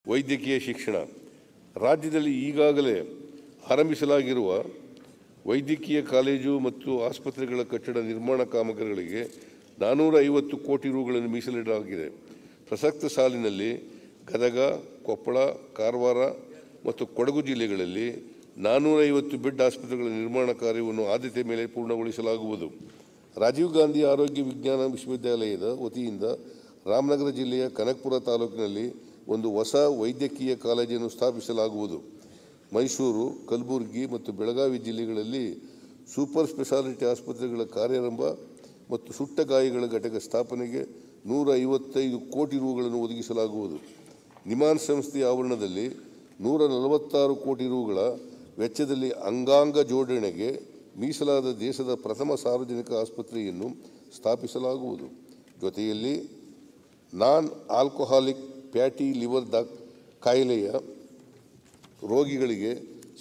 ವೈದ್ಯಕೀಯ ಶಿಕ್ಷಣ ರಾಜ್ಯದಲ್ಲಿ ಈಗಾಗಲೇ ಆರಂಭಿಸಲಾಗಿರುವ ವೈದ್ಯಕೀಯ ಕಾಲೇಜು ಮತ್ತು ಆಸ್ಪತ್ರೆಗಳ ಕಟ್ಟಡ ನಿರ್ಮಾಣ ಕಾಮಗಾರಿಗಳಿಗೆ 450 ಕೋಟಿ ರುಗಳನ್ನು ಮೀಸಲಿಡಲಾಗಿದೆ. ಪ್ರಸಕ್ತ ಸಾಲಿನಲ್ಲಿ ಗದಗ, ಕೊಪ್ಪಳ, ಕಾರವಾರ ಮತ್ತು ಕೊಡಗು ಜಿಲ್ಲೆಗಳಲ್ಲಿ 450 ಬೆಡ್ ಆಸ್ಪತ್ರೆಗಳ ನಿರ್ಮಾಣ ಕಾರ್ಯವನ್ನು ಆದ್ಯತೆ ಮೇಲೆ ಪೂರ್ಣಗೊಳಿಸಲಾಗುವುದು. ರಾಜೀವ್ ಗಾಂಧಿ ಆರೋಗ್ಯ ವಿಜ್ಞಾನ ವಿಶ್ವವಿದ್ಯಾಲಯದ ವತಿಯಿಂದ ರಾಮನಗರ ಜಿಲ್ಲೆಯ ಕನಕಪುರ ತಾಲೂಕಿನಲ್ಲಿ ಒಂದು ಹೊಸ ವೈದ್ಯಕೀಯ ಕಾಲೇಜನ್ನು ಸ್ಥಾಪಿಸಲಾಗುವುದು. ಮೈಸೂರು, ಕಲಬುರಗಿ ಮತ್ತು ಬೆಳಗಾವಿ ಜಿಲ್ಲೆಗಳಲ್ಲಿ ಸೂಪರ್ ಸ್ಪೆಷಾಲಿಟಿ ಆಸ್ಪತ್ರೆಗಳ ಕಾರ್ಯಾರಂಭ ಮತ್ತು ಸುಟ್ಟ ಗಾಯಗಳ ಘಟಕ ಸ್ಥಾಪನೆಗೆ 155 ಕೋಟಿ ರುಗಳನ್ನು ಒದಗಿಸಲಾಗುವುದು. ನಿಮಾನ್ ಸಂಸ್ಥೆಯ ಆವರಣದಲ್ಲಿ 146 ಕೋಟಿ ರುಗಳ ವೆಚ್ಚದಲ್ಲಿ ಅಂಗಾಂಗ ಜೋಡಣೆಗೆ ಮೀಸಲಾದ ದೇಶದ ಪ್ರಥಮ ಸಾರ್ವಜನಿಕ ಆಸ್ಪತ್ರೆಯನ್ನು ಸ್ಥಾಪಿಸಲಾಗುವುದು. ಜೊತೆಯಲ್ಲಿ ನಾನ್ ಆಲ್ಕೋಹಾಲಿಕ್ ಫ್ಯಾಟಿ ಲಿವರ್ ಕಾಯಿಲೆಯ ರೋಗಿಗಳಿಗೆ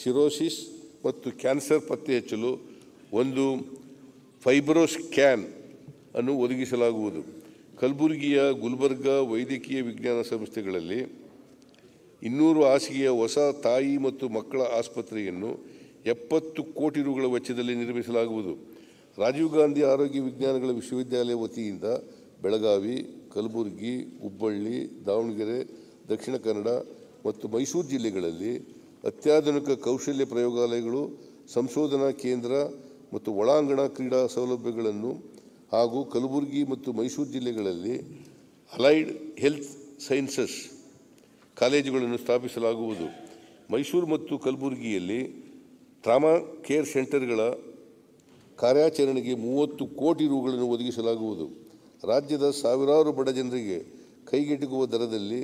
ಸಿರೋಸಿಸ್ ಮತ್ತು ಕ್ಯಾನ್ಸರ್ ಪತ್ತೆ ಹಚ್ಚಲು ಒಂದು ಫೈಬ್ರೋಸ್ಕ್ಯಾನ್ ಅನ್ನು ಒದಗಿಸಲಾಗುವುದು. ಕಲಬುರಗಿಯ ಗುಲ್ಬರ್ಗಾ ವೈದ್ಯಕೀಯ ವಿಜ್ಞಾನ ಸಂಸ್ಥೆಗಳಲ್ಲಿ 200 ಹಾಸಿಗೆಯ ಹೊಸ ತಾಯಿ ಮತ್ತು ಮಕ್ಕಳ ಆಸ್ಪತ್ರೆಯನ್ನು 70 ಕೋಟಿ ರುಗಳ ವೆಚ್ಚದಲ್ಲಿ ನಿರ್ಮಿಸಲಾಗುವುದು. ರಾಜೀವ್ ಗಾಂಧಿ ಆರೋಗ್ಯ ವಿಜ್ಞಾನಗಳ ವಿಶ್ವವಿದ್ಯಾಲಯ ವತಿಯಿಂದ ಬೆಳಗಾವಿ, ಕಲಬುರಗಿ, ಹುಬ್ಬಳ್ಳಿ, ದಾವಣಗೆರೆ, ದಕ್ಷಿಣ ಕನ್ನಡ ಮತ್ತು ಮೈಸೂರು ಜಿಲ್ಲೆಗಳಲ್ಲಿ ಅತ್ಯಾಧುನಿಕ ಕೌಶಲ್ಯ ಪ್ರಯೋಗಾಲಯಗಳು, ಸಂಶೋಧನಾ ಕೇಂದ್ರ ಮತ್ತು ಒಳಾಂಗಣ ಕ್ರೀಡಾ ಸೌಲಭ್ಯಗಳನ್ನು ಹಾಗೂ ಕಲಬುರಗಿ ಮತ್ತು ಮೈಸೂರು ಜಿಲ್ಲೆಗಳಲ್ಲಿ ಅಲೈಡ್ ಹೆಲ್ತ್ ಸೈನ್ಸಸ್ ಕಾಲೇಜುಗಳನ್ನು ಸ್ಥಾಪಿಸಲಾಗುವುದು. ಮೈಸೂರು ಮತ್ತು ಕಲಬುರಗಿಯಲ್ಲಿ ಟ್ರಾಮಾ ಕೇರ್ ಸೆಂಟರ್ಗಳ ಕಾರ್ಯಾಚರಣೆಗೆ 30 ಕೋಟಿ ರುಗಳನ್ನು ಒದಗಿಸಲಾಗುವುದು. ರಾಜ್ಯದ ಸಾವಿರಾರು ಬಡ ಜನರಿಗೆ ಕೈಗೆಟುಕುವ ದರದಲ್ಲಿ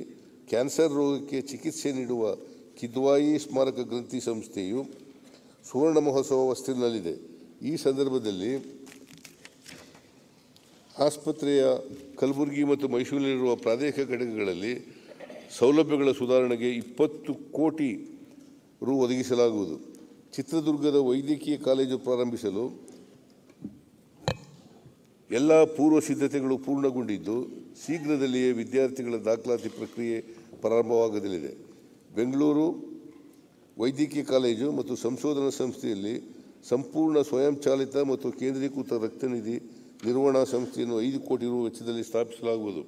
ಕ್ಯಾನ್ಸರ್ ರೋಗಕ್ಕೆ ಚಿಕಿತ್ಸೆ ನೀಡುವ ಕಿದ್ವಾಯಿ ಸ್ಮಾರಕ ಗ್ರಂಥಿ ಸಂಸ್ಥೆಯು ಸುವರ್ಣ ಮಹೋತ್ಸವ ಹೊಸ್ತಿಲಿನಲ್ಲಿದೆ. ಈ ಸಂದರ್ಭದಲ್ಲಿ ಆಸ್ಪತ್ರೆಯ ಕಲಬುರಗಿ ಮತ್ತು ಮೈಸೂರಿನಲ್ಲಿರುವ ಪ್ರಾದೇಶಿಕ ಘಟಕಗಳಲ್ಲಿ ಸೌಲಭ್ಯಗಳ ಸುಧಾರಣೆಗೆ 20 ಕೋಟಿ ರು ಒದಗಿಸಲಾಗುವುದು. ಚಿತ್ರದುರ್ಗದ ವೈದ್ಯಕೀಯ ಕಾಲೇಜು ಪ್ರಾರಂಭಿಸಲು ಎಲ್ಲ ಪೂರ್ವ ಸಿದ್ಧತೆಗಳು ಪೂರ್ಣಗೊಂಡಿದ್ದು ಶೀಘ್ರದಲ್ಲಿಯೇ ವಿದ್ಯಾರ್ಥಿಗಳ ದಾಖಲಾತಿ ಪ್ರಕ್ರಿಯೆ ಪ್ರಾರಂಭವಾಗಲಿದೆ. ಬೆಂಗಳೂರು ವೈದ್ಯಕೀಯ ಕಾಲೇಜು ಮತ್ತು ಸಂಶೋಧನಾ ಸಂಸ್ಥೆಯಲ್ಲಿ ಸಂಪೂರ್ಣ ಸ್ವಯಂಚಾಲಿತ ಮತ್ತು ಕೇಂದ್ರೀಕೃತ ರಕ್ತನಿಧಿ ನಿರ್ವಹಣಾ ಸಂಸ್ಥೆಯನ್ನು 5 ಕೋಟಿ ರು ವೆಚ್ಚದಲ್ಲಿ ಸ್ಥಾಪಿಸಲಾಗುವುದು.